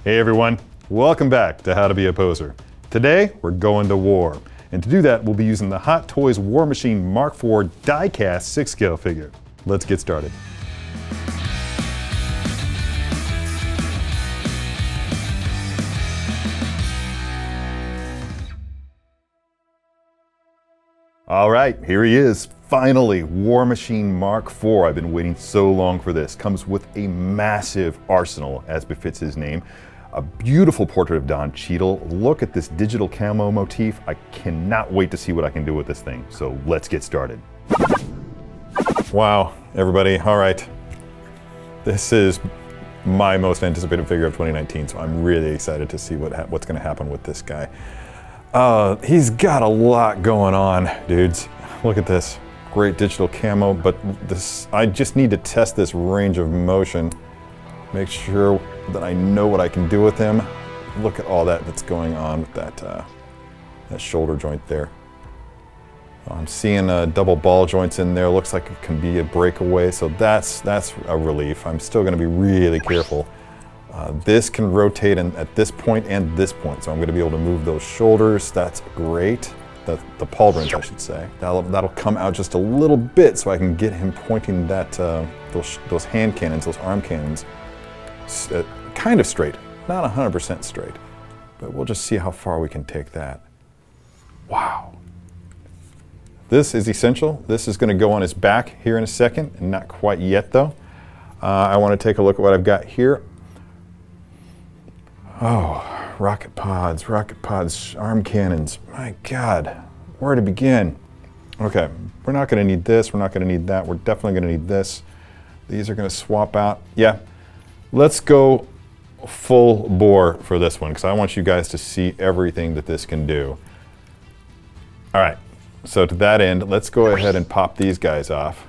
Hey everyone, welcome back to How to Be a Poser. Today we're going to war, and to do that we'll be using the Hot Toys War Machine Mark IV die-cast 6-scale figure. Let's get started. All right, here he is, finally, War Machine Mark IV. I've been waiting so long for this. Comes with a massive arsenal, as befits his name. A beautiful portrait of Don Cheadle. Look at this digital camo motif. I cannot wait to see what I can do with this thing. So let's get started. Wow, everybody, all right. This is my most anticipated figure of 2019, so I'm really excited to see what's gonna happen with this guy. He's got a lot going on, dudes. Look at this, great digital camo, but I just need to test this range of motion. Make sure that I know what I can do with him. Look at all that's going on with that shoulder joint there. I'm seeing double ball joints in there. Looks like it can be a breakaway, so that's a relief. I'm still gonna be really careful. This can rotate at this point and this point, so I'm going to be able to move those shoulders. That's great. The pauldrons, I should say. That'll come out just a little bit, so I can get him pointing those hand cannons, those arm cannons, kind of straight, not 100% straight, but we'll just see how far we can take that. Wow. This is essential. This is going to go on his back here in a second, and not quite yet though. I want to take a look at what I've got here. Oh, rocket pods, arm cannons. My God, where to begin? Okay, we're not going to need this, we're not going to need that, we're definitely going to need this. These are going to swap out. Yeah, let's go full bore for this one, because I want you guys to see everything that this can do. All right, so to that end, let's go ahead and pop these guys off.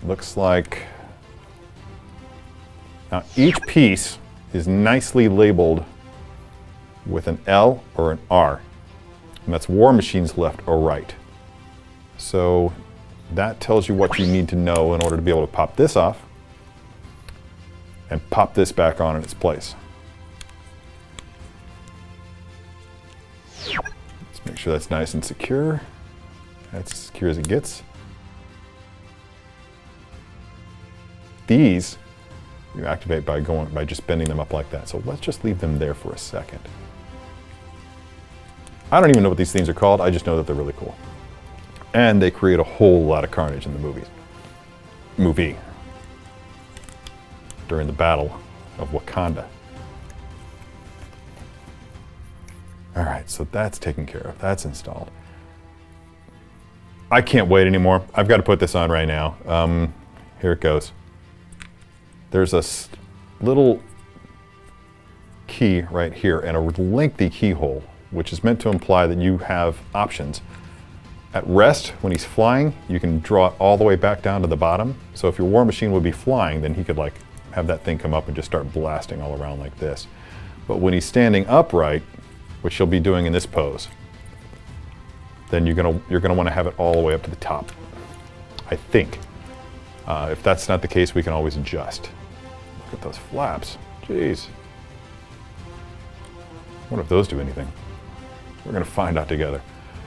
Looks like, now each piece is nicely labeled with an L or an R, and that's War Machine's left or right. So that tells you what you need to know in order to be able to pop this off and pop this back on in its place. Let's make sure that's nice and secure. That's as secure as it gets. These you activate by just bending them up like that. So let's just leave them there for a second. I don't even know what these things are called. I just know that they're really cool. And they create a whole lot of carnage in the movie during the Battle of Wakanda. All right, so that's taken care of. That's installed. I can't wait anymore. I've got to put this on right now. Here it goes. There's a little key right here and a lengthy keyhole, which is meant to imply that you have options. At rest, when he's flying, you can draw it all the way back down to the bottom. So if your War Machine would be flying, then he could like have that thing come up and just start blasting all around like this. But when he's standing upright, which he'll be doing in this pose, then you're gonna want to have it all the way up to the top, I think. If that's not the case, we can always adjust. Look at those flaps. Jeez. I wonder if those do anything. We're going to find out together.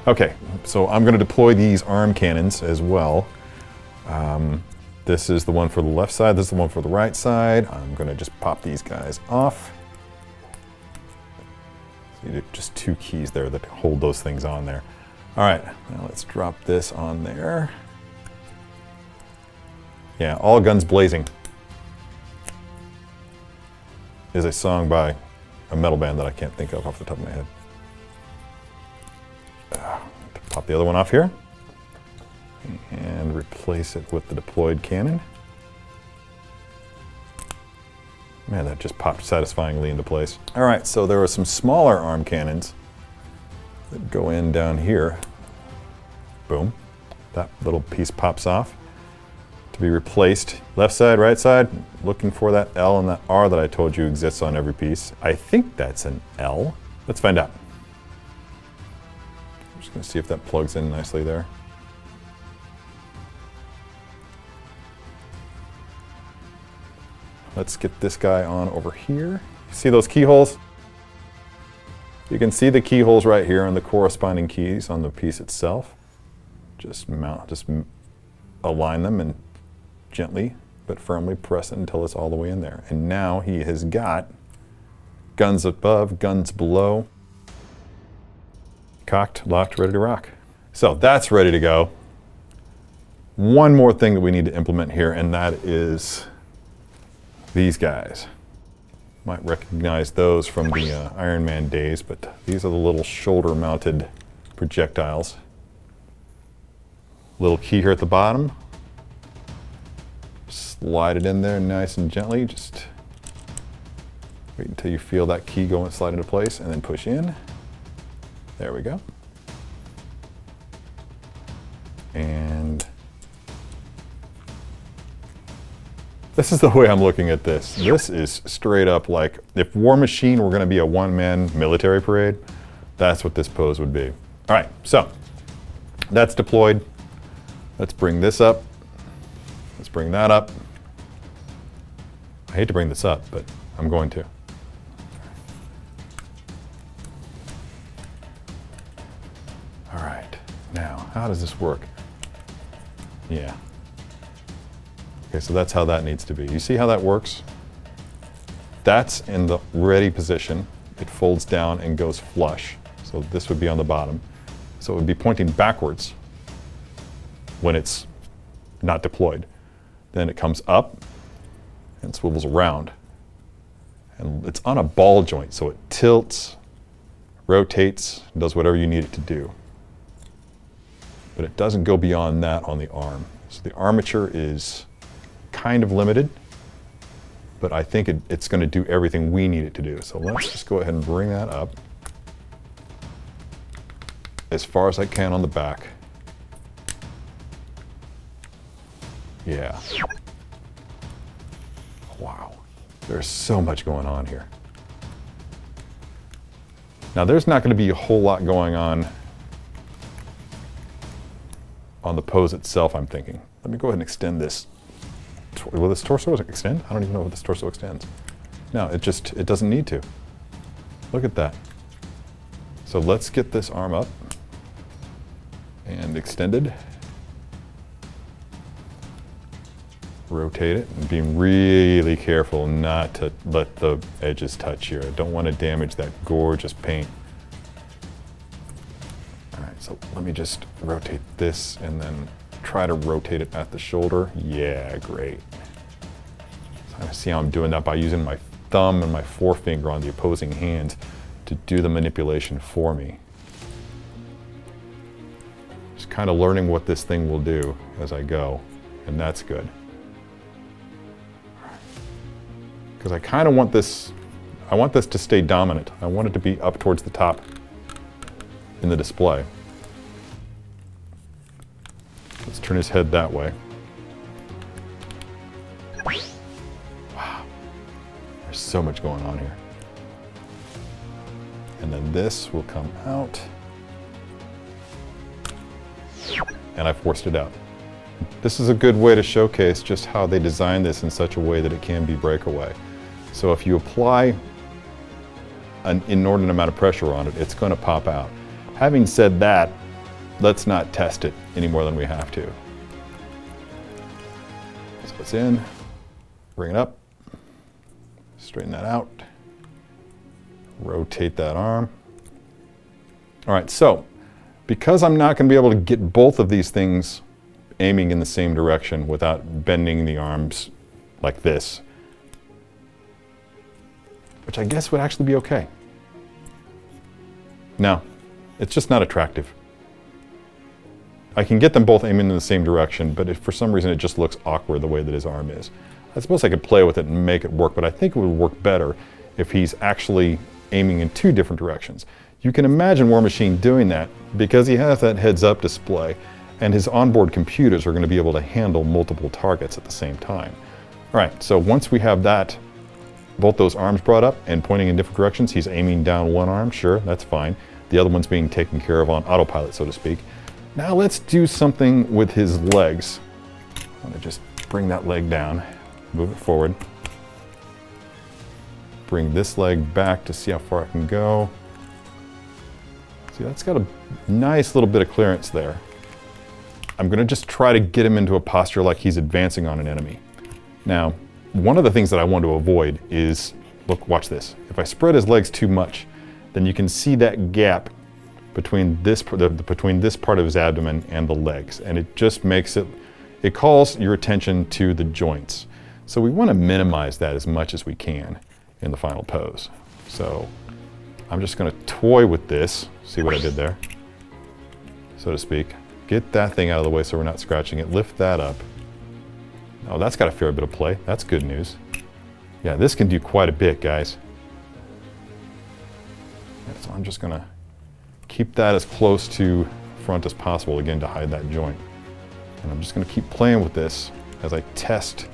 Okay, so I'm going to deploy these arm cannons as well. This is the one for the left side, this is the one for the right side. I'm going to just pop these guys off. So just two keys there that hold those things on there. All right, now let's drop this on there. Yeah, All Guns Blazing is a song by a metal band that I can't think of off the top of my head. Pop the other one off here and replace it with the deployed cannon. Man, that just popped satisfyingly into place. All right, so there are some smaller arm cannons that go in down here. Boom, that little piece pops off. To be replaced. Left side, right side, looking for that L and that R that I told you exists on every piece. I think that's an L. Let's find out. I'm just gonna see if that plugs in nicely there. Let's get this guy on over here See those keyholes? You can see the keyholes right here and the corresponding keys on the piece itself. Just align them and gently but firmly press it until it's all the way in there. And now he has got guns above, guns below, cocked, locked, ready to rock. So that's ready to go. One more thing that we need to implement here, and that is these guys. Might recognize those from the Iron Man days, but these are the little shoulder-mounted projectiles. Little key here at the bottom. Slide it in there nice and gently. Just wait until you feel that key go and slide into place, and then push in. There we go. And this is the way I'm looking at this. This is straight up like, if War Machine were gonna be a one-man military parade, that's what this pose would be. All right, so that's deployed. Let's bring this up. Let's bring that up. I hate to bring this up, but I'm going to. All right, now, how does this work? Yeah. Okay, so that's how that needs to be. You see how that works? That's in the ready position. It folds down and goes flush. So this would be on the bottom. So it would be pointing backwards when it's not deployed. Then it comes up and swivels around. And it's on a ball joint, so it tilts, rotates, does whatever you need it to do. But it doesn't go beyond that on the arm. So the armature is kind of limited, but I think it's going to do everything we need it to do. So let's just go ahead and bring that up as far as I can on the back. Yeah. Wow. There's so much going on here. Now there's not going to be a whole lot going on the pose itself, I'm thinking. Let me go ahead and extend this. Will this torso extend? I don't even know if this torso extends. No, it doesn't need to. Look at that. So let's get this arm up and extended. Rotate it and be really careful not to let the edges touch here. I don't want to damage that gorgeous paint. All right, so let me just rotate this and then try to rotate it at the shoulder. Yeah, great. So I see how I'm doing that by using my thumb and my forefinger on the opposing hand to do the manipulation for me. Just kind of learning what this thing will do as I go, and that's good. Because I kind of want this, I want this to stay dominant. I want it to be up towards the top in the display. Let's turn his head that way. Wow, there's so much going on here. And then this will come out. And I forced it out. This is a good way to showcase just how they designed this in such a way that it can be breakaway. So if you apply an inordinate amount of pressure on it, it's going to pop out. Having said that, let's not test it any more than we have to. So it's in, bring it up, straighten that out, rotate that arm. All right, so because I'm not going to be able to get both of these things aiming in the same direction without bending the arms like this, which I guess would actually be okay. No, it's just not attractive. I can get them both aiming in the same direction, but if for some reason it just looks awkward the way that his arm is. I suppose I could play with it and make it work, but I think it would work better if he's actually aiming in two different directions. You can imagine War Machine doing that because he has that heads-up display, and his onboard computers are going to be able to handle multiple targets at the same time. All right, so once we have that, both those arms brought up and pointing in different directions, he's aiming down one arm, sure, that's fine. The other one's being taken care of on autopilot, so to speak. Now let's do something with his legs. I'm gonna just bring that leg down, move it forward. bring this leg back to see how far I can go. See, that's got a nice little bit of clearance there. I'm gonna just try to get him into a posture like he's advancing on an enemy. Now, one of the things that I want to avoid is, look, watch this. If I spread his legs too much, then you can see that gap between this part of his abdomen and the legs, and it just makes it, it calls your attention to the joints. So we want to minimize that as much as we can in the final pose. So I'm just going to toy with this, see what I did there, so to speak. Get that thing out of the way so we're not scratching it, lift that up. Oh, that's got a fair bit of play, that's good news. Yeah, this can do quite a bit, guys. Yeah, so I'm just going to keep that as close to front as possible, again, to hide that joint. And I'm just going to keep playing with this as I test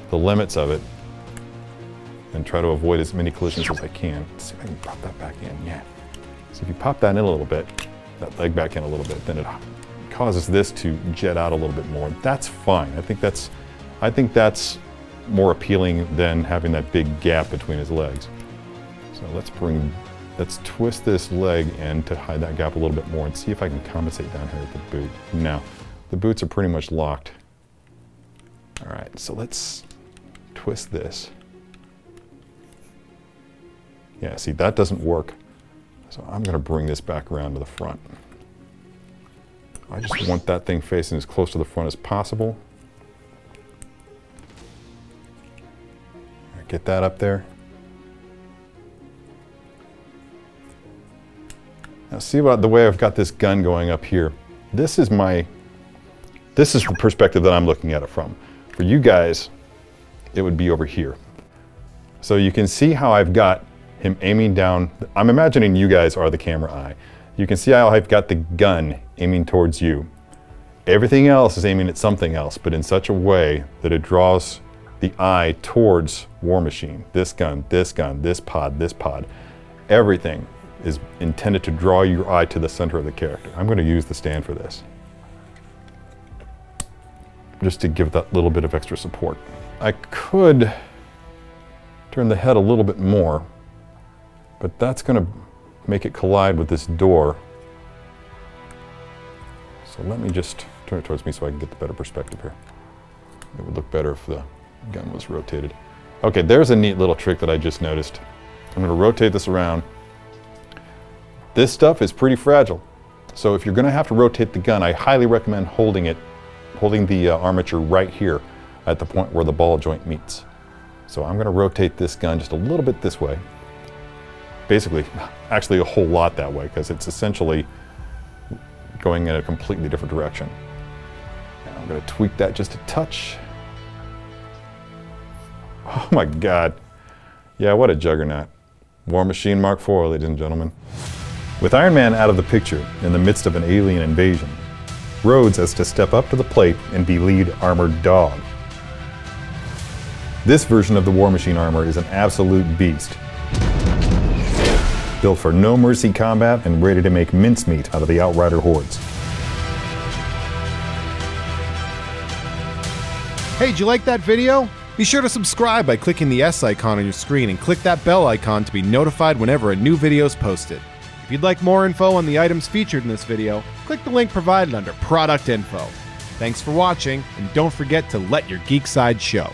the limits of it and try to avoid as many collisions as I can. Let's see if I can pop that back in. Yeah. So if you pop that in a little bit, that leg back in a little bit, then it causes this to jet out a little bit more. That's fine. I think that's more appealing than having that big gap between his legs. So let's twist this leg in to hide that gap a little bit more and see if I can compensate down here at the boot. No, the boots are pretty much locked. All right, so let's twist this. Yeah, see, that doesn't work. So I'm gonna bring this back around to the front. I just want that thing facing as close to the front as possible. Get that up there. Now see the way I've got this gun going up here. This is the perspective that I'm looking at it from. For you guys, it would be over here. So you can see how I've got him aiming down. I'm imagining you guys are the camera eye. You can see how I've got the gun aiming towards you. Everything else is aiming at something else, but in such a way that it draws the eye towards War Machine. This gun, this pod. Everything is intended to draw your eye to the center of the character. I'm going to use the stand for this, just to give that little bit of extra support. I could turn the head a little bit more, but that's going to make it collide with this door. So let me just turn it towards me so I can get the better perspective here. It would look better if the gun was rotated. Okay, there's a neat little trick that I just noticed. I'm going to rotate this around. This stuff is pretty fragile. So if you're going to have to rotate the gun, I highly recommend holding the armature right here at the point where the ball joint meets. So I'm going to rotate this gun just a little bit this way. Basically, actually a whole lot that way, because it's essentially going in a completely different direction. And I'm going to tweak that just a touch. Oh my God. Yeah, what a juggernaut. War Machine Mark IV, ladies and gentlemen. With Iron Man out of the picture in the midst of an alien invasion, Rhodes has to step up to the plate and be lead armored dog. This version of the War Machine armor is an absolute beast. Built for no mercy combat and ready to make mincemeat out of the Outrider hordes. Hey, did you like that video? Be sure to subscribe by clicking the S icon on your screen and click that bell icon to be notified whenever a new video is posted. If you'd like more info on the items featured in this video, click the link provided under Product Info. Thanks for watching, and don't forget to let your geek side show.